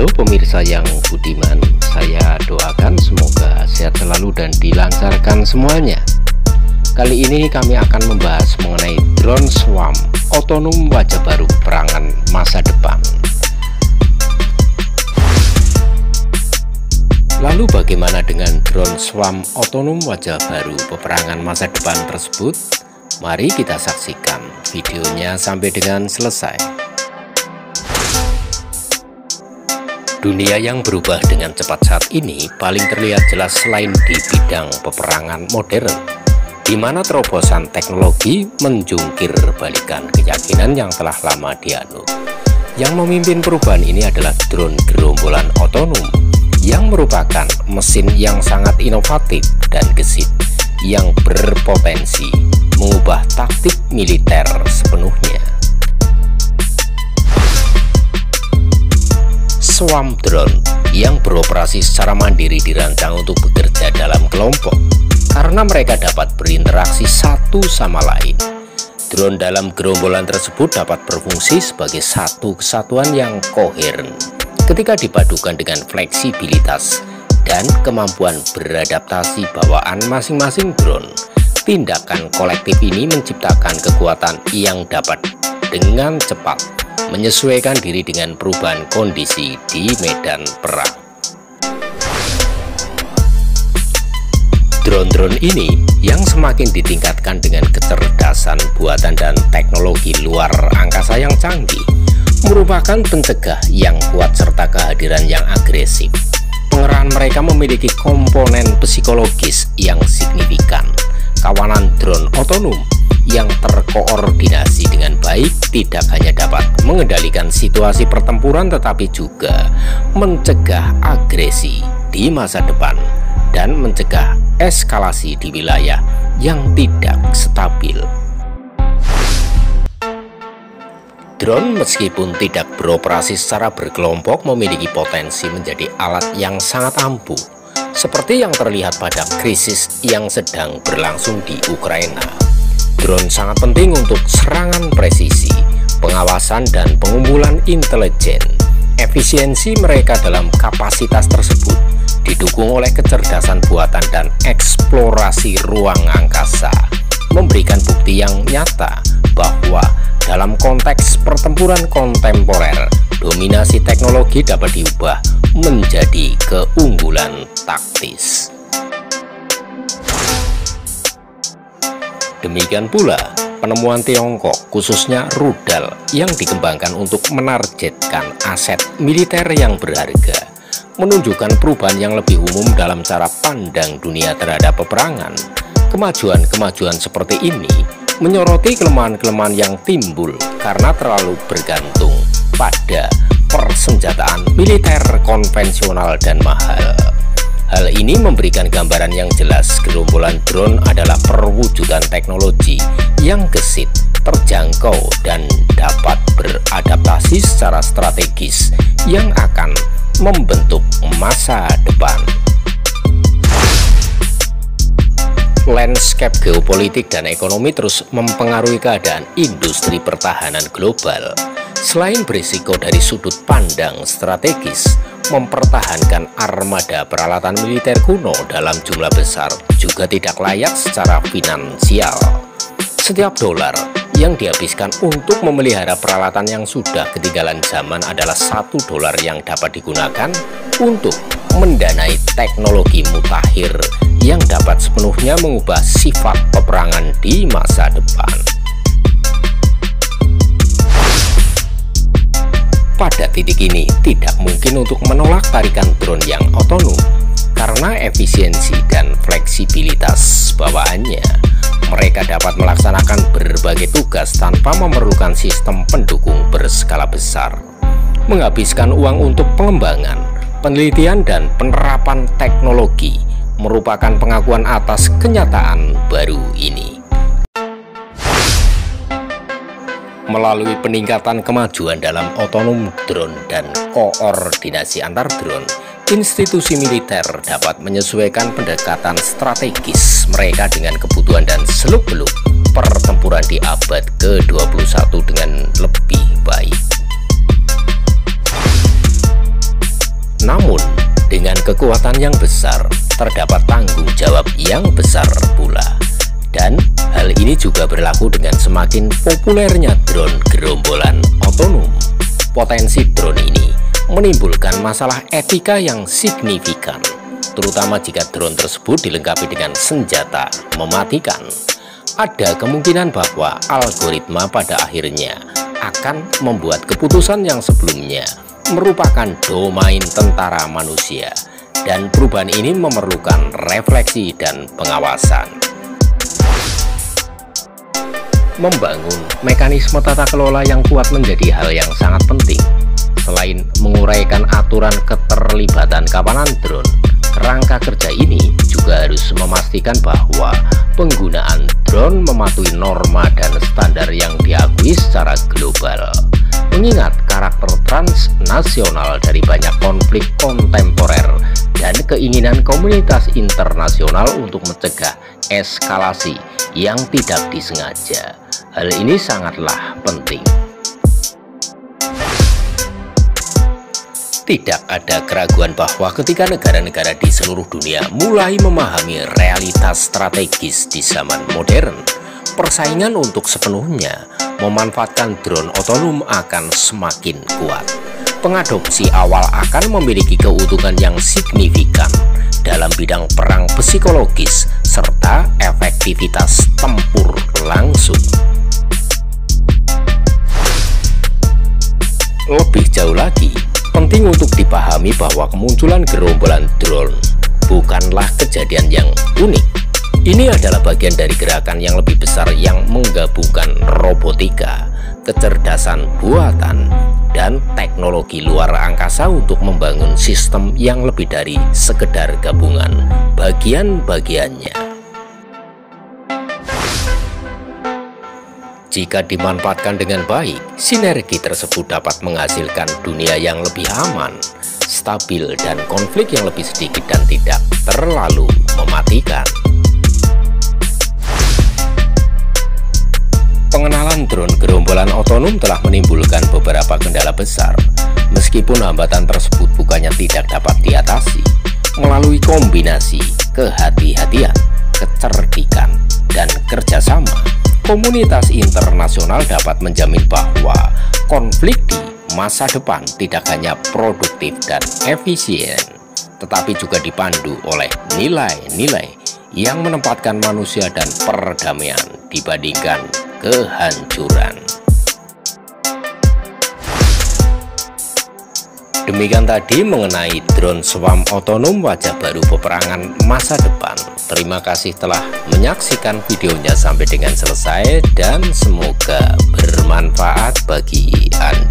Halo pemirsa yang budiman, saya doakan semoga sehat selalu dan dilancarkan semuanya. Kali ini kami akan membahas mengenai drone swarm otonom wajah baru peperangan masa depan. Lalu bagaimana dengan drone swarm otonom wajah baru peperangan masa depan tersebut? Mari kita saksikan videonya sampai dengan selesai. Dunia yang berubah dengan cepat saat ini paling terlihat jelas selain di bidang peperangan modern, di mana terobosan teknologi menjungkir balikan keyakinan yang telah lama dianut. Yang memimpin perubahan ini adalah drone gerombolan otonom, yang merupakan mesin yang sangat inovatif dan gesit, yang berpotensi mengubah taktik militer sepenuhnya. Swarm drone yang beroperasi secara mandiri dirancang untuk bekerja dalam kelompok karena mereka dapat berinteraksi satu sama lain. Drone dalam gerombolan tersebut dapat berfungsi sebagai satu kesatuan yang koheren ketika dipadukan dengan fleksibilitas dan kemampuan beradaptasi bawaan masing-masing drone. Tindakan kolektif ini menciptakan kekuatan yang dapat dengan cepat menyesuaikan diri dengan perubahan kondisi di medan perang. Drone-drone ini yang semakin ditingkatkan dengan kecerdasan buatan dan teknologi luar angkasa yang canggih merupakan pencegah yang kuat serta kehadiran yang agresif. Pengerahan mereka memiliki komponen psikologis yang signifikan. Kawanan drone otonom yang terkoordinasi dengan baik tidak hanya dapat mengendalikan situasi pertempuran tetapi juga mencegah agresi di masa depan dan mencegah eskalasi di wilayah yang tidak stabil. Drone meskipun tidak beroperasi secara berkelompok memiliki potensi menjadi alat yang sangat ampuh, seperti yang terlihat pada krisis yang sedang berlangsung di Ukraina. Drone sangat penting untuk serangan presisi, pengawasan, dan pengumpulan intelijen. Efisiensi mereka dalam kapasitas tersebut didukung oleh kecerdasan buatan dan eksplorasi ruang angkasa, memberikan bukti yang nyata bahwa dalam konteks pertempuran kontemporer, dominasi teknologi dapat diubah menjadi keunggulan taktis. Demikian pula penemuan Tiongkok, khususnya rudal yang dikembangkan untuk menargetkan aset militer yang berharga, menunjukkan perubahan yang lebih umum dalam cara pandang dunia terhadap peperangan. Kemajuan-kemajuan seperti ini menyoroti kelemahan-kelemahan yang timbul karena terlalu bergantung pada persenjataan militer konvensional dan mahal. Hal ini memberikan gambaran yang jelas gerombolan drone adalah perwujudan teknologi yang gesit, terjangkau, dan dapat beradaptasi secara strategis yang akan membentuk masa depan. Landscape geopolitik dan ekonomi terus mempengaruhi keadaan industri pertahanan global. Selain berisiko dari sudut pandang strategis, mempertahankan armada peralatan militer kuno dalam jumlah besar juga tidak layak secara finansial. Setiap dolar yang dihabiskan untuk memelihara peralatan yang sudah ketinggalan zaman adalah $1 yang dapat digunakan untuk mendanai teknologi mutakhir yang dapat sepenuhnya mengubah sifat peperangan di masa depan. Pada titik ini, tidak mungkin untuk menolak tarikan drone yang otonom karena efisiensi dan fleksibilitas bawaannya. Mereka dapat melaksanakan berbagai tugas tanpa memerlukan sistem pendukung berskala besar, menghabiskan uang untuk pengembangan, penelitian, dan penerapan teknologi merupakan pengakuan atas kenyataan baru ini. Melalui peningkatan kemajuan dalam otonom drone dan koordinasi antar drone, institusi militer dapat menyesuaikan pendekatan strategis mereka dengan kebutuhan dan seluk-beluk pertempuran di abad ke-21 dengan lebih baik. yang besar, terdapat tanggung jawab yang besar pula. Dan hal ini juga berlaku dengan semakin populernya drone gerombolan otonom. Potensi drone ini menimbulkan masalah etika yang signifikan, terutama jika drone tersebut dilengkapi dengan senjata mematikan. Ada kemungkinan bahwa algoritma pada akhirnya akan membuat keputusan yang sebelumnya merupakan domain tentara manusia, dan perubahan ini memerlukan refleksi dan pengawasan. Membangun mekanisme tata kelola yang kuat menjadi hal yang sangat penting. Selain menguraikan aturan keterlibatan kawanan drone, kerangka kerja ini juga harus memastikan bahwa penggunaan drone mematuhi norma dan standar yang diakui secara global. Mengingat karakter transnasional dari banyak konflik kontemporer dan keinginan komunitas internasional untuk mencegah eskalasi yang tidak disengaja, hal ini sangatlah penting. Tidak ada keraguan bahwa ketika negara-negara di seluruh dunia mulai memahami realitas strategis di zaman modern, persaingan untuk sepenuhnya memanfaatkan drone otonom akan semakin kuat. Pengadopsi awal akan memiliki keuntungan yang signifikan dalam bidang perang psikologis serta efektivitas tempur langsung. Lebih jauh lagi, penting untuk dipahami bahwa kemunculan gerombolan drone bukanlah kejadian yang unik. Ini adalah bagian dari gerakan yang lebih besar yang menggabungkan robotika, kecerdasan buatan, dan teknologi luar angkasa untuk membangun sistem yang lebih dari sekedar gabungan bagian-bagiannya. Jika dimanfaatkan dengan baik, sinergi tersebut dapat menghasilkan dunia yang lebih aman, stabil, dan konflik yang lebih sedikit dan tidak terlalu mematikan. Pengenalan drone gerombolan otonom telah menimbulkan beberapa kendala besar. Meskipun hambatan tersebut bukannya tidak dapat diatasi, melalui kombinasi kehati-hatian, kecerdikan, dan kerjasama, komunitas internasional dapat menjamin bahwa konflik di masa depan tidak hanya produktif dan efisien, tetapi juga dipandu oleh nilai-nilai yang menempatkan manusia dan perdamaian dibandingkan kehancuran. Demikian tadi mengenai drone swarm otonom, wajah baru peperangan masa depan. Terima kasih telah menyaksikan videonya sampai dengan selesai dan semoga bermanfaat bagi Anda.